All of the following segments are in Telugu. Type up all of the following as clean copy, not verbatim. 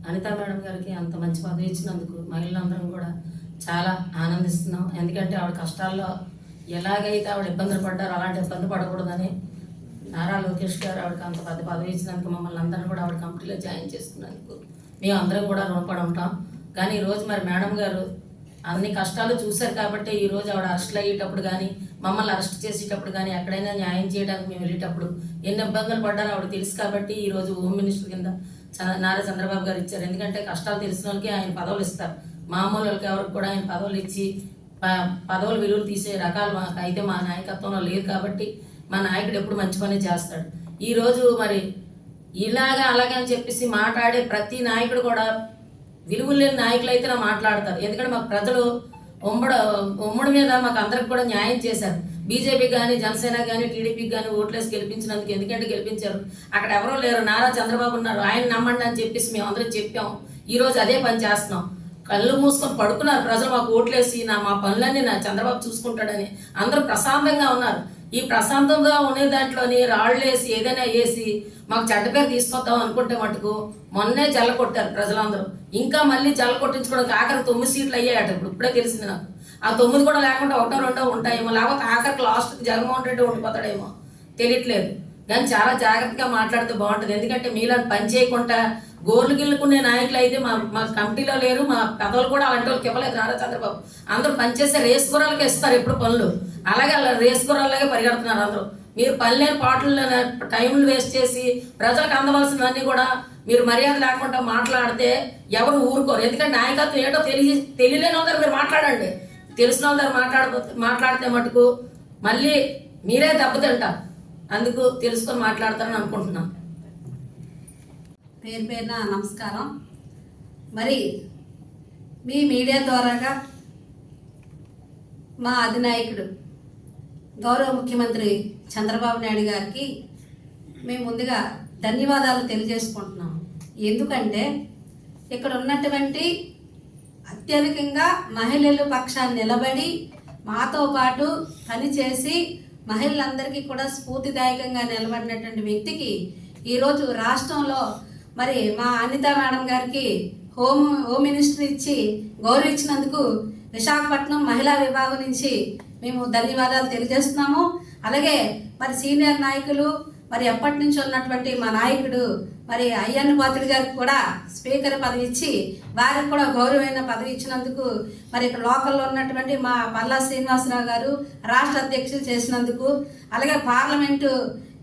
అనితా మేడం గారికి అంత మంచి పదవి ఇచ్చినందుకు మహిళలందరం కూడా చాలా ఆనందిస్తున్నాం. ఎందుకంటే ఆవిడ కష్టాల్లో ఎలాగైతే ఆవిడ ఇబ్బందులు పడ్డారో అలాంటి ఇబ్బంది పడకూడదని నారా లోకేష్ గారు ఆవిడకి అంత పెద్ద పదవి ఇచ్చినందుకు మమ్మల్ని అందరినీ కూడా ఆవిడ కంపెనీలో జాయిన్ చేసుకున్నందుకు మేము అందరం కూడా రుణపడి ఉంటాం. కానీ ఈరోజు మరి మేడం గారు అన్ని కష్టాలు చూశారు కాబట్టి ఈరోజు ఆవిడ అరెస్టులు అయ్యేటప్పుడు కానీ మమ్మల్ని అరెస్ట్ చేసేటప్పుడు కానీ ఎక్కడైనా న్యాయం చేయడానికి మేము వెళ్ళేటప్పుడు ఎన్ని ఇబ్బందులు పడ్డారో ఆవిడ తెలుసు కాబట్టి ఈరోజు హోమ్ మినిస్టర్ కింద నారా చంద్రబాబు గారు ఇచ్చారు. ఎందుకంటే కష్టాలు తెలిసిన వాళ్ళకి ఆయన పదవులు ఇస్తారు, మామూలు వాళ్ళకి ఎవరికి కూడా ఆయన పదవులు ఇచ్చి పదవుల విలువలు తీసే రకాలు అయితే మా నాయకత్వంలో లేదు కాబట్టి మా నాయకుడు ఎప్పుడు మంచి పని చేస్తాడు. ఈరోజు మరి ఇలాగా అలాగే అని చెప్పేసి మాట్లాడే ప్రతి నాయకుడు కూడా విలువలు లేని నాయకులు అయితే మాట్లాడతారు. ఎందుకంటే మాకు ప్రజలు ఉమ్మడి మీద మాకు అందరికి కూడా న్యాయం చేశారు. బీజేపీ కానీ జనసేన కానీ టీడీపీకి కానీ ఓట్లేసి గెలిపించినందుకు ఎందుకంటే గెలిపించారు. అక్కడ ఎవరో లేరు, నారా చంద్రబాబు ఉన్నారు, ఆయన నమ్మండి అని చెప్పేసి మేము అందరం చెప్పాం. ఈరోజు అదే పని చేస్తున్నాం. కళ్ళు మూసుకొని పడుకున్నారు ప్రజలు మాకు ఓట్లేసి మా పనులన్నీ నా చంద్రబాబు చూసుకుంటాడని అందరూ ప్రశాంతంగా ఉన్నారు. ఈ ప్రశాంతంగా ఉండే దాంట్లోని రాళ్ళు వేసి ఏదైనా వేసి మాకు చెడ్డ పేరు తీసుకొద్దాం అనుకుంటే మటుకు మొన్నే జల్ల కొట్టారు ప్రజలందరూ. ఇంకా మళ్ళీ జల్ల కొట్టించుకోవడానికి ఆఖరికి 9 సీట్లు అయ్యాయట. ఇప్పుడే తెలిసింది నాకు. ఆ 9 కూడా లేకుండా 1-2 ఉంటాయేమో, లేకపోతే ఆఖరికి లాస్ట్కి జగన్మోహన్ రెడ్డి ఉండిపోతాడేమో తెలియట్లేదు. కానీ చాలా జాగ్రత్తగా మాట్లాడితే బాగుంటుంది. ఎందుకంటే మీలా పని చేయకుండా గోర్లు గిల్లుకునే నాయకులు అయితే మా కమిటీలో లేరు, మా పెదవులు కూడా అలాంటి వాళ్ళకి ఇవ్వలేదు నారా చంద్రబాబు. అందరూ పనిచేసే రేస్ గుర్రాలకి ఇస్తారు ఎప్పుడు పనులు, అలాగే అలా రేస్ గుర్రాలకే పరిగెడుతున్నారు అందరూ. మీరు పని లేని పాటలు టైంలు వేస్ట్ చేసి ప్రజలకు అందవలసినవన్నీ కూడా మీరు మర్యాద లేకుండా మాట్లాడితే ఎవరు ఊరుకోరు. ఎందుకంటే నాయకత్వం ఏంటో తెలియలేని వాళ్ళ మీరు మాట్లాడండి, తెలిసిన వాళ్ళ మాట్లాడితే మటుకు మళ్ళీ మీరే దెబ్బతింటారు. అందుకు తెలుసుకొని మాట్లాడతారని అనుకుంటున్నాను. పేరు పేరున నమస్కారం. మరి మీ మీడియా ద్వారాగా మా అధినాయకుడు గౌరవ ముఖ్యమంత్రి చంద్రబాబు నాయుడు గారికి మేము ముందుగా ధన్యవాదాలు తెలియజేసుకుంటున్నాం. ఎందుకంటే ఇక్కడ ఉన్నటువంటి అత్యధికంగా మహిళల పక్షాన్ని నిలబడి మాతో పాటు పనిచేసి మహిళలందరికీ కూడా స్ఫూర్తిదాయకంగా నిలబడినటువంటి వ్యక్తికి ఈరోజు రాష్ట్రంలో మరి మా అనితా మేడం గారికి హోమ్ మినిస్టర్ ఇచ్చి గౌరవించినందుకు విశాఖపట్నం మహిళా విభాగం నుంచి మేము ధన్యవాదాలు తెలియజేస్తున్నాము. అలాగే మరి సీనియర్ నాయకులు మరి ఎప్పటి నుంచి ఉన్నటువంటి మా నాయకుడు మరి అయ్యన్న పాత్రుడు గారికి కూడా స్పీకర్ పదవి ఇచ్చి వారికి కూడా గౌరవమైన పదవి ఇచ్చినందుకు మరి ఇక్కడ లోకల్లో ఉన్నటువంటి మా పల్లా శ్రీనివాసరావు గారు రాష్ట్ర అధ్యక్షులు చేసినందుకు, అలాగే పార్లమెంటు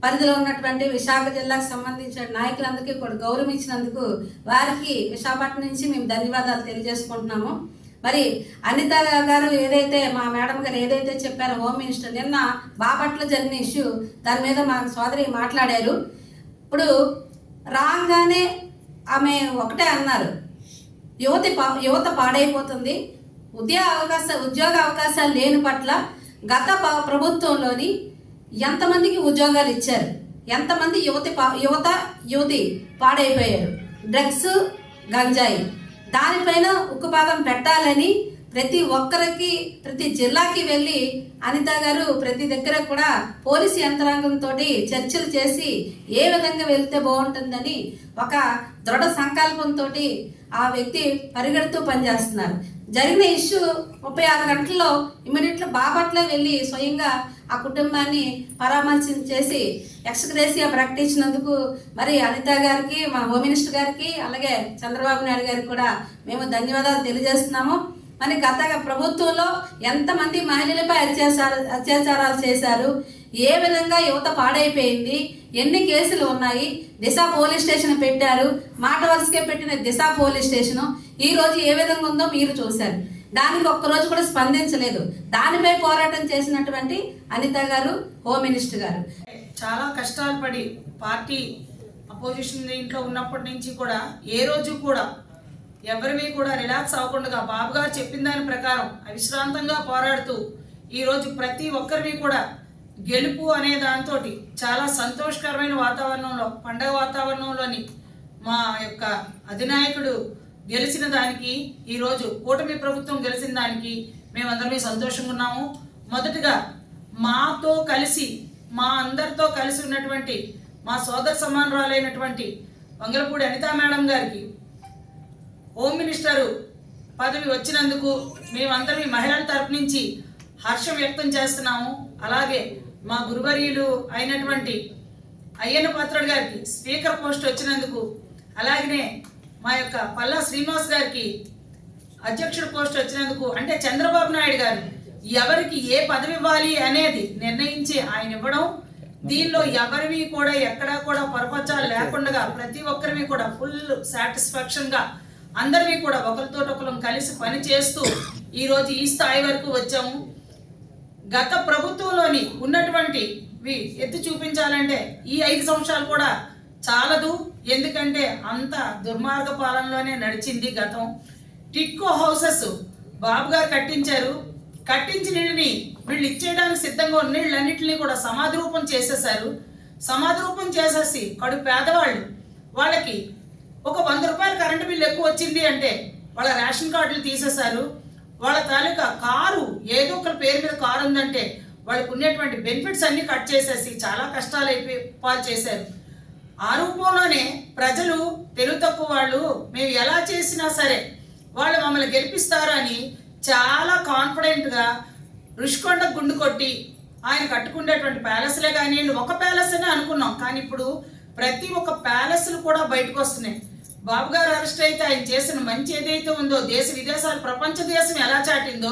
పరిధిలో ఉన్నటువంటి విశాఖ జిల్లాకు సంబంధించిన నాయకులందరికీ కూడా గౌరవం ఇచ్చినందుకు వారికి విశాఖపట్నం నుంచి మేము ధన్యవాదాలు తెలియజేసుకుంటున్నాము. మరి అనిత గారు ఏదైతే మా మేడం గారు ఏదైతే చెప్పారో హోమ్ మినిస్టర్ నిన్న బాపట్ల జరిగిన ఇష్యూ దాని మీద మా సోదరి మాట్లాడారు. ఇప్పుడు రాగానే ఆమె ఒకటే అన్నారు, యువత పాడైపోతుంది, ఉద్యోగ అవకాశాలు లేని పట్ల గత ప్రభుత్వంలోని ఎంతమందికి ఉద్యోగాలు ఇచ్చారు, ఎంతమంది యువతి పాడైపోయారు, డ్రగ్స్ గంజాయి దానిపైన ఉక్కుపాదం పెట్టాలని ప్రతి ఒక్కరికి ప్రతి జిల్లాకి వెళ్ళి అనిత గారు ప్రతి దగ్గర కూడా పోలీసు యంత్రాంగంతో చర్చలు చేసి ఏ విధంగా వెళ్తే బాగుంటుందని ఒక దృఢ సంకల్పంతో ఆ వ్యక్తి పరిగెడుతూ పనిచేస్తున్నారు. జరిగిన ఇష్యూ 36 గంటల్లో ఇమ్మీడియట్గా బాపట్ల వెళ్ళి స్వయంగా ఆ కుటుంబాన్ని పరామర్శించేసి ఎక్స్గ్రేసియా ప్రకటించినందుకు మరి అనిత గారికి, మా హోమ్ మినిస్టర్ గారికి, అలాగే చంద్రబాబు నాయుడు గారికి కూడా మేము ధన్యవాదాలు తెలియజేస్తున్నాము. మరి గత ప్రభుత్వంలో ఎంతమంది మహిళలపై అత్యాచారాలు చేశారు, ఏ విధంగా యువత పాడైపోయింది, ఎన్ని కేసులు ఉన్నాయి, దిశ పోలీస్ స్టేషన్ పెట్టారు, మాట వరుసకే పెట్టిన దిశ పోలీస్ స్టేషను ఈరోజు ఏ విధంగా ఉందో మీరు చూశారు. దానికి ఒక్కరోజు కూడా స్పందించలేదు. దానిపై పోరాటం చేసినటువంటి అనిత గారు, హోమ్ మినిస్టర్ గారు చాలా కష్టాలు పడి పార్టీ అపోజిషన్ ఇంట్లో ఉన్నప్పటి నుంచి కూడా ఏ రోజు కూడా ఎవరిని కూడా రిలాక్స్ అవ్వకుండా బాబు గారు చెప్పిన దాని ప్రకారం అవిశ్రాంతంగా పోరాడుతూ ఈరోజు ప్రతి ఒక్కరిని కూడా గెలుపు అనే దాంతో చాలా సంతోషకరమైన వాతావరణంలో, పండగ వాతావరణంలోని మా యొక్క అధినాయకుడు గెలిచిన దానికి, ఈరోజు కూటమి ప్రభుత్వం గెలిచిన దానికి మేమందరం సంతోషంగా ఉన్నాము. మొదటగా మాతో కలిసి మా అందరితో కలిసి ఉన్నటువంటి మా సోదర సమానురాలైనటువంటి వంగలపూడి అనితా మేడం గారికి హోమ్ మినిస్టరు పదవి వచ్చినందుకు మేమందరం ఈ మహిళల తరపు నుంచి హర్షం వ్యక్తం చేస్తున్నాము. అలాగే మా గురువర్యులు అయినటువంటి అయ్యన్న పాత్రుడు గారికి స్పీకర్ పోస్ట్ వచ్చినందుకు, అలాగనే మా యొక్క పల్లా శ్రీనివాస్ గారికి అధ్యక్షుడు పోస్ట్ వచ్చినందుకు, అంటే చంద్రబాబు నాయుడు గారు ఎవరికి ఏ పదవి ఇవ్వాలి అనేది నిర్ణయించి ఆయన ఇవ్వడం, దీనిలో ఎవరివి కూడా ఎక్కడా కూడా పొరపచ్చాలు లేకుండా ప్రతి ఒక్కరివి కూడా ఫుల్ సాటిస్ఫాక్షన్ గా అందరివి కూడా ఒకరితో ఒకరు కలిసి పని చేస్తూ ఈరోజు ఈ స్థాయి వరకు వచ్చాము. గత ప్రభుత్వంలోని ఉన్నటువంటివి ఎత్తి చూపించాలంటే ఈ 5 సంవత్సరాలు కూడా చాలదు. ఎందుకంటే అంత దుర్మార్గ పాలనలోనే నడిచింది గతం. టిట్కో హౌసెస్ బాబు గారు కట్టించారు. కట్టించిన నీళ్ళని వీళ్ళు ఇచ్చేయడానికి సిద్ధంగా ఉన్న నీళ్ళన్నింటినీ కూడా సమాధి రూపం చేసేసారు. సమాధి రూపం చేసేసి కడు పేదవాళ్ళు వాళ్ళకి ఒక 100 రూపాయలు కరెంటు బిల్లు ఎక్కువ వచ్చింది అంటే వాళ్ళ రేషన్ కార్డులు తీసేశారు. వాళ్ళ తాలూకా కారు ఏదో ఒకరి పేరు మీద కారు ఉందంటే వాళ్ళకు ఉండేటువంటి బెనిఫిట్స్ అన్ని కట్ చేసేసి చాలా కష్టాలు అయిపోయి పాలు చేశారు. ఆ రూపంలోనే ప్రజలు తెలుగు తక్కువ వాళ్ళు మేము ఎలా చేసినా సరే వాళ్ళు మమ్మల్ని గెలిపిస్తారు అని చాలా కాన్ఫిడెంట్గా రుషికొండ గుండు కొట్టి ఆయన కట్టుకునేటువంటి ప్యాలెస్లే కానీ ఒక ప్యాలెస్ అనే అనుకున్నాం. కానీ ఇప్పుడు ప్రతి ఒక్క ప్యాలెస్లు కూడా బయటకు వస్తున్నాయి. బాబు గారు అరెస్ట్ అయితే ఆయన చేసిన మంచి ఏదైతే ఉందో దేశ విదేశాలు ప్రపంచ దేశం ఎలా చాటిందో